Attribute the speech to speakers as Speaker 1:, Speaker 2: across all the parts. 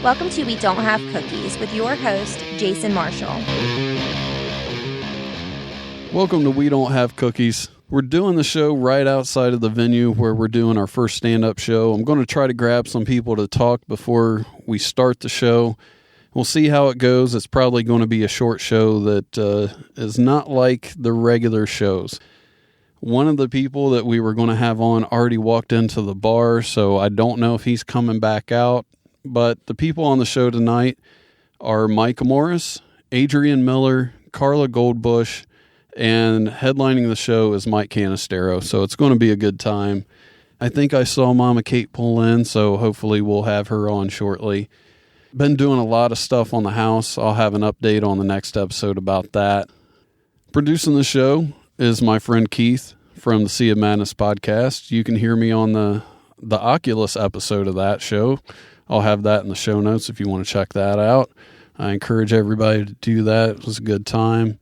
Speaker 1: Welcome to We Don't Have Cookies with your host, Jason Marshall.
Speaker 2: Welcome to We Don't Have Cookies. We're doing the show right outside of the venue where we're doing our first stand-up show. I'm going to try to grab some people to talk before we start the show. We'll see how it goes. It's probably going to be a short show that is not like the regular shows. One of the people that we were going to have on already walked into the bar, so I don't know if he's coming back out. But the people on the show tonight are Mike Morris, Adrian Miller, Carla Goldbush, and headlining the show is Mike Canestaro. So it's going to be a good time. I think I saw Mama Kate pull in, so hopefully we'll have her on shortly. Been doing a lot of stuff on the house. I'll have an update on the next episode about that. Producing the show is my friend Keith from the Sea of Madness podcast. You can hear me on the Oculus episode of that show. I'll have that in the show notes if you want to check that out. I encourage everybody to do that. It was a good time.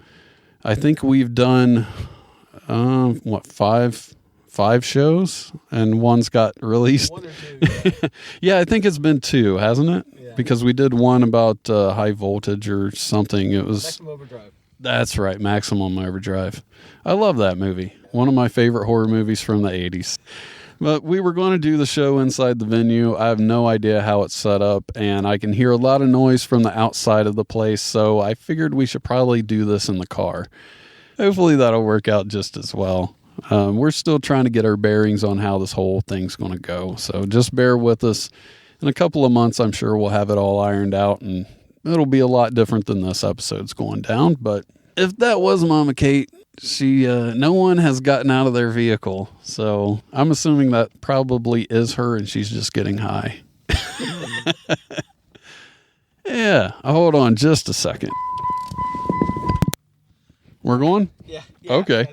Speaker 2: I think we've done, five shows, and one's got released. One or two. Yeah, I think it's been two, hasn't it? Yeah. Because we did one about high voltage or something. It was
Speaker 3: Maximum Overdrive.
Speaker 2: That's right, Maximum Overdrive. I love that movie. One of my favorite horror movies from the 80s. But we were going to do the show inside the venue. I have no idea how it's set up, and I can hear a lot of noise from the outside of the place, so I figured we should probably do this in the car. Hopefully that'll work out just as well. We're still trying to get our bearings on how this whole thing's going to go, so just bear with us. In a couple of months, I'm sure we'll have it all ironed out, and it'll be a lot different than this episode's going down. But if that was Mama Kate, no one has gotten out of their vehicle, so I'm assuming that probably is her, and she's just getting high. Yeah, hold on just a second. We're going?
Speaker 3: Yeah.
Speaker 2: Okay.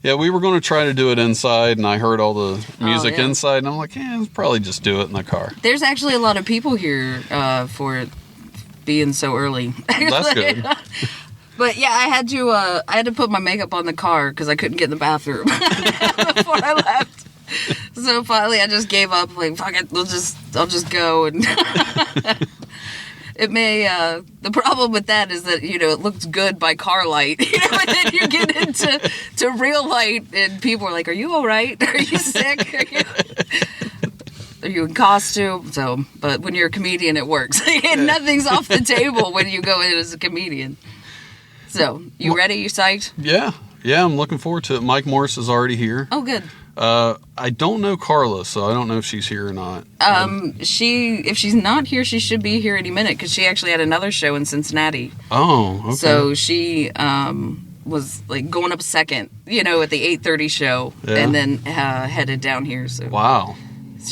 Speaker 2: Yeah, we were going to try to do it inside, and I heard all the music inside, and I'm like, let's probably just do it in the car.
Speaker 4: There's actually a lot of people here for it being so early.
Speaker 2: That's good.
Speaker 4: But yeah, I had to put my makeup on the car because I couldn't get in the bathroom before I left. So finally, I just gave up. Like, fuck it, I'll just go. And it may. The problem with that is that it looks good by car light. And then you get into real light, and people are like, "Are you all right? Are you sick? Are you in costume?" So, but when you're a comedian, it works. Nothing's off the table when you go in as a comedian. So, you ready? You psyched?
Speaker 2: Yeah, I'm looking forward to it. Mike Morris is already here.
Speaker 4: Oh, good.
Speaker 2: I don't know Carla, so I don't know if she's here or not.
Speaker 4: If she's not here, she should be here any minute because she actually had another show in Cincinnati.
Speaker 2: Oh, okay.
Speaker 4: So she was like going up second, at the 8:30 show, and then headed down here. So
Speaker 2: wow,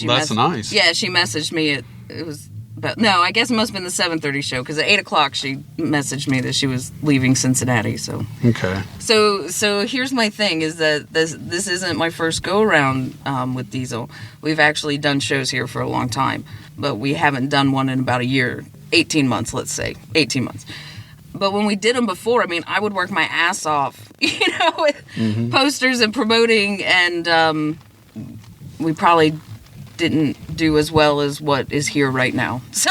Speaker 2: that's nice.
Speaker 4: Yeah, she messaged me. It was. But no, I guess it must have been the 7:30 show because at 8 o'clock she messaged me that she was leaving Cincinnati. So
Speaker 2: okay.
Speaker 4: So here's my thing: is that this isn't my first go around with Diesel. We've actually done shows here for a long time, but we haven't done one in about a year, 18 months, let's say, 18 months. But when we did them before, I mean, I would work my ass off, with posters and promoting, and we probably didn't do as well as what is here right now. So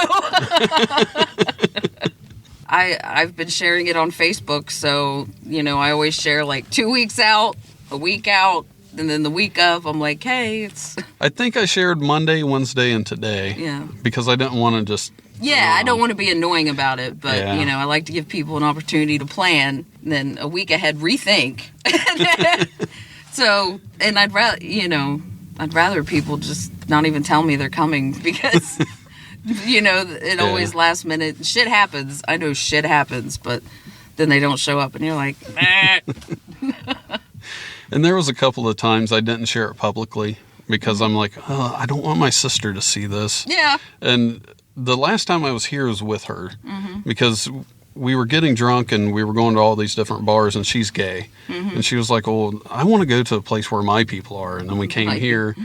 Speaker 4: I've been sharing it on Facebook. So, I always share like 2 weeks out, a week out, and then the week of, I'm like, hey, it's...
Speaker 2: I think I shared Monday, Wednesday, and today.
Speaker 4: Yeah.
Speaker 2: Because I didn't want to just...
Speaker 4: Yeah, I don't want to be annoying about it, but, I like to give people an opportunity to plan, and then a week ahead rethink. So, and I'd rather people just not even tell me they're coming because, it always last minute. Shit happens. I know shit happens, but then they don't show up and you're like, nah.
Speaker 2: And there was a couple of times I didn't share it publicly because I'm like, I don't want my sister to see this.
Speaker 4: Yeah.
Speaker 2: And the last time I was here was with her because we were getting drunk and we were going to all these different bars, and she's gay. And she was like, well, I want to go to a place where my people are. And then we came here,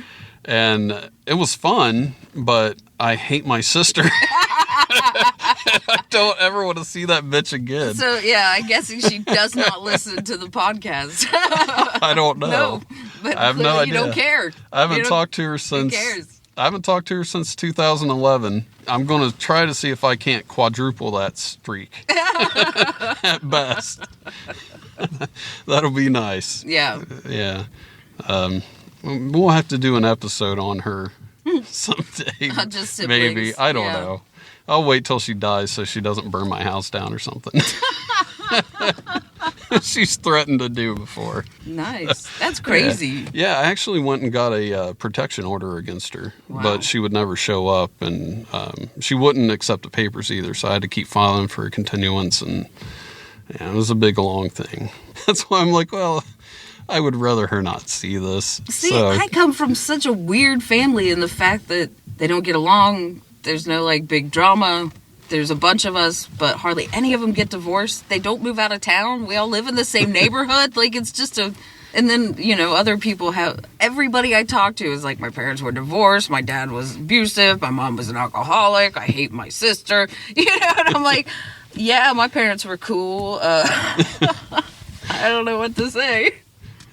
Speaker 2: and it was fun, but I hate my sister. I don't ever want to see that bitch again.
Speaker 4: So, yeah, I guess she does not listen to the podcast.
Speaker 2: I don't know.
Speaker 4: No, but
Speaker 2: I have no idea.
Speaker 4: You don't care.
Speaker 2: I haven't talked to her since...
Speaker 4: Who cares?
Speaker 2: I haven't talked to her since 2011. I'm going to try to see if I can't quadruple that streak at best. That'll be nice.
Speaker 4: Yeah.
Speaker 2: Yeah. We'll have to do an episode on her someday.
Speaker 4: Just siblings.
Speaker 2: Maybe. I don't know. I'll wait till she dies so she doesn't burn my house down or something. She's threatened to do before.
Speaker 4: Nice. That's crazy.
Speaker 2: Yeah, I actually went and got a protection order against her, but she would never show up, and she wouldn't accept the papers either, so I had to keep filing for a continuance, and it was a big, long thing. That's why I'm like, well, I would rather her not see this.
Speaker 4: See, I come from such a weird family in the fact that they don't get along. There's no, like, big drama. There's a bunch of us, but hardly any of them get divorced. They don't move out of town. We all live in the same neighborhood. Like, it's just a... And then, other people have... Everybody I talk to is like, my parents were divorced. My dad was abusive. My mom was an alcoholic. I hate my sister. And I'm like, yeah, my parents were cool. I don't know what to say.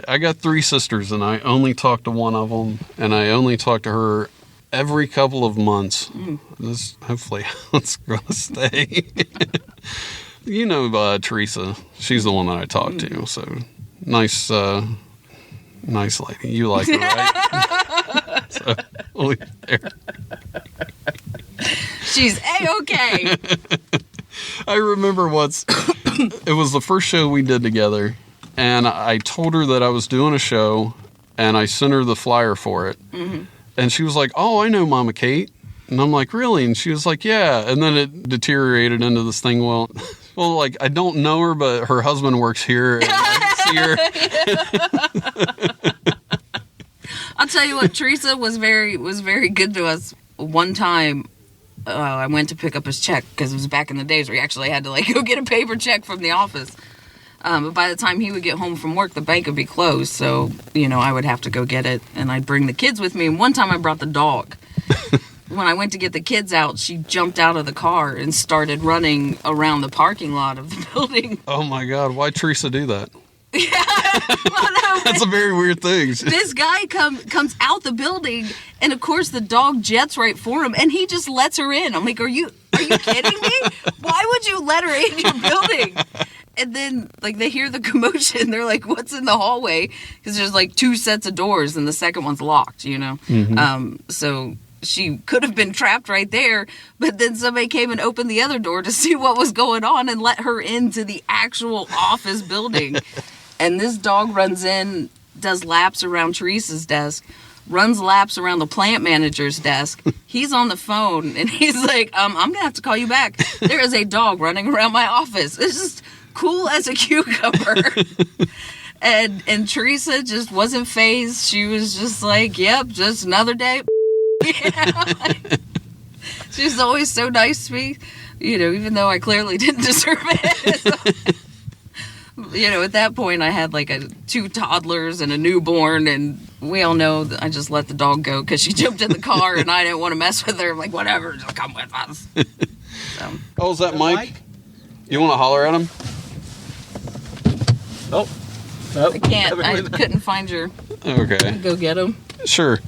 Speaker 2: I got 3 sisters, and I only talk to one of them, and I only talk to her every couple of months. This hopefully it's going to stay. Teresa. She's the one that I talk to. So nice lady. You like her, right? So we'll leave it there.
Speaker 4: She's A-okay.
Speaker 2: I remember once, it was the first show we did together, and I told her that I was doing a show, and I sent her the flyer for it. Mm-hmm. And she was like, oh, I know Mama Kate. And I'm like, really? And she was like, yeah. And then it deteriorated into this thing. Well, like, I don't know her, but her husband works here. And I see her.
Speaker 4: I'll tell you what, Teresa was very good to us. One time, I went to pick up his check because it was back in the days where you actually had to, go get a paper check from the office. But by the time he would get home from work, the bank would be closed. So, I would have to go get it. And I'd bring the kids with me. And one time I brought the dog. When I went to get the kids out, she jumped out of the car and started running around the parking lot of the building.
Speaker 2: Oh, my God. Why'd Teresa do that? Yeah. That's a very weird thing.
Speaker 4: This guy comes out the building, and, of course, the dog jets right for him, and he just lets her in. I'm like, are you kidding me? Why would you let her in your building? And then, they hear the commotion. They're like, what's in the hallway? Because there's, 2 sets of doors, and the second one's locked, Mm-hmm. So she could have been trapped right there, but then somebody came and opened the other door to see what was going on and let her into the actual office building. And this dog runs in, does laps around Teresa's desk, runs laps around the plant manager's desk. He's on the phone, and he's like, I'm going to have to call you back. There is a dog running around my office. It's just cool as a cucumber. And Teresa just wasn't fazed. She was just like, yep, just another day. She was always so nice to me, even though I clearly didn't deserve it. So, at that point I had 2 toddlers and a newborn, and we all know that I just let the dog go because she jumped in the car and I didn't want to mess with her. I'm like, whatever, just come with us. So.
Speaker 2: Oh, is that Mike? You want to holler at him?
Speaker 3: Oh.
Speaker 4: I can't. I couldn't find your...
Speaker 2: Okay.
Speaker 4: Go get him. Sure.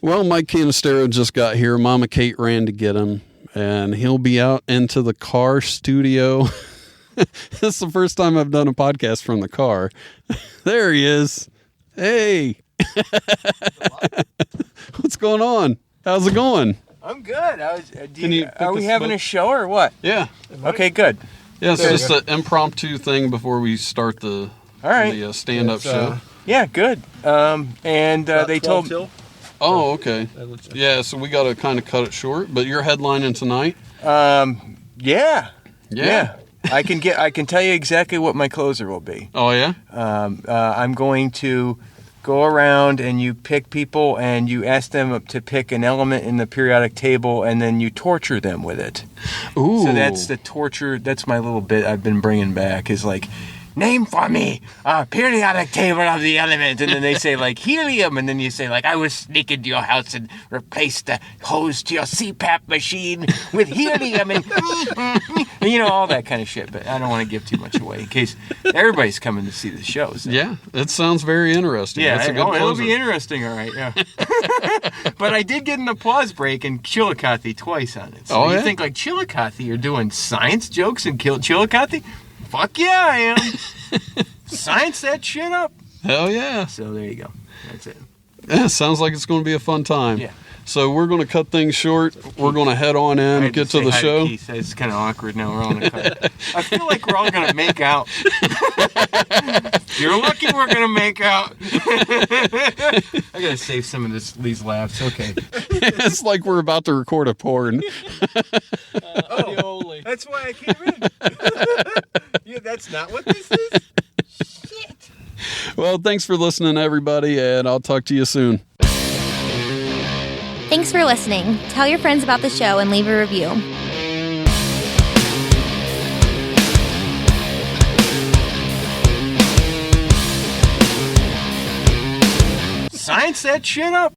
Speaker 2: Well, Mike Canestaro just got here. Mama Kate ran to get him, and he'll be out into the car studio. This is the first time I've done a podcast from the car. There he is. Hey. What's going on? How's it going?
Speaker 3: I'm good. Are we having a show or what?
Speaker 2: Yeah.
Speaker 3: Okay, good.
Speaker 2: Yeah, it's just an impromptu thing before we start the stand-up show.
Speaker 3: Yeah, good. They told... Till?
Speaker 2: Oh, okay. Yeah, so we got to kind of cut it short, but you're headlining tonight?
Speaker 3: Yeah. I can tell you exactly what my closer will be.
Speaker 2: Oh, yeah?
Speaker 3: I'm going to go around and you pick people and you ask them to pick an element in the periodic table and then you torture them with it.
Speaker 2: Ooh.
Speaker 3: So that's the torture. That's my little bit I've been bringing back is name for me a periodic table of the elements. And then they say, like, helium. And then you say, like, I was sneaking to your house and replaced the hose to your CPAP machine with helium and, you know, all that kind of shit. But I don't want to give too much away in case everybody's coming to see the show. So.
Speaker 2: Yeah, it sounds very interesting.
Speaker 3: Yeah,
Speaker 2: That's a good
Speaker 3: it'll
Speaker 2: closer.
Speaker 3: be interesting, all right, yeah. But I did get an applause break in Chillicothe twice on it. So you think, like, Chillicothe, you're doing science jokes in Chillicothe? Fuck yeah, I am. Science that shit up.
Speaker 2: Hell yeah.
Speaker 3: So there you go. That's it.
Speaker 2: Yeah, sounds like it's going to be a fun time.
Speaker 3: Yeah.
Speaker 2: So we're going to cut things short. We're going to head on in, get to the show.
Speaker 3: Keith. It's kind of awkward now. We're all going to cut. I feel like we're all going to make out. You're lucky we're going to make out. I got to save some of these laughs. Okay.
Speaker 2: It's like we're about to record a porn.
Speaker 3: That's why I came in. Yeah, that's not what this is. Shit.
Speaker 2: Well, thanks for listening, everybody, and I'll talk to you soon.
Speaker 1: Thanks for listening. Tell your friends about the show and leave a review.
Speaker 3: Science that shit up.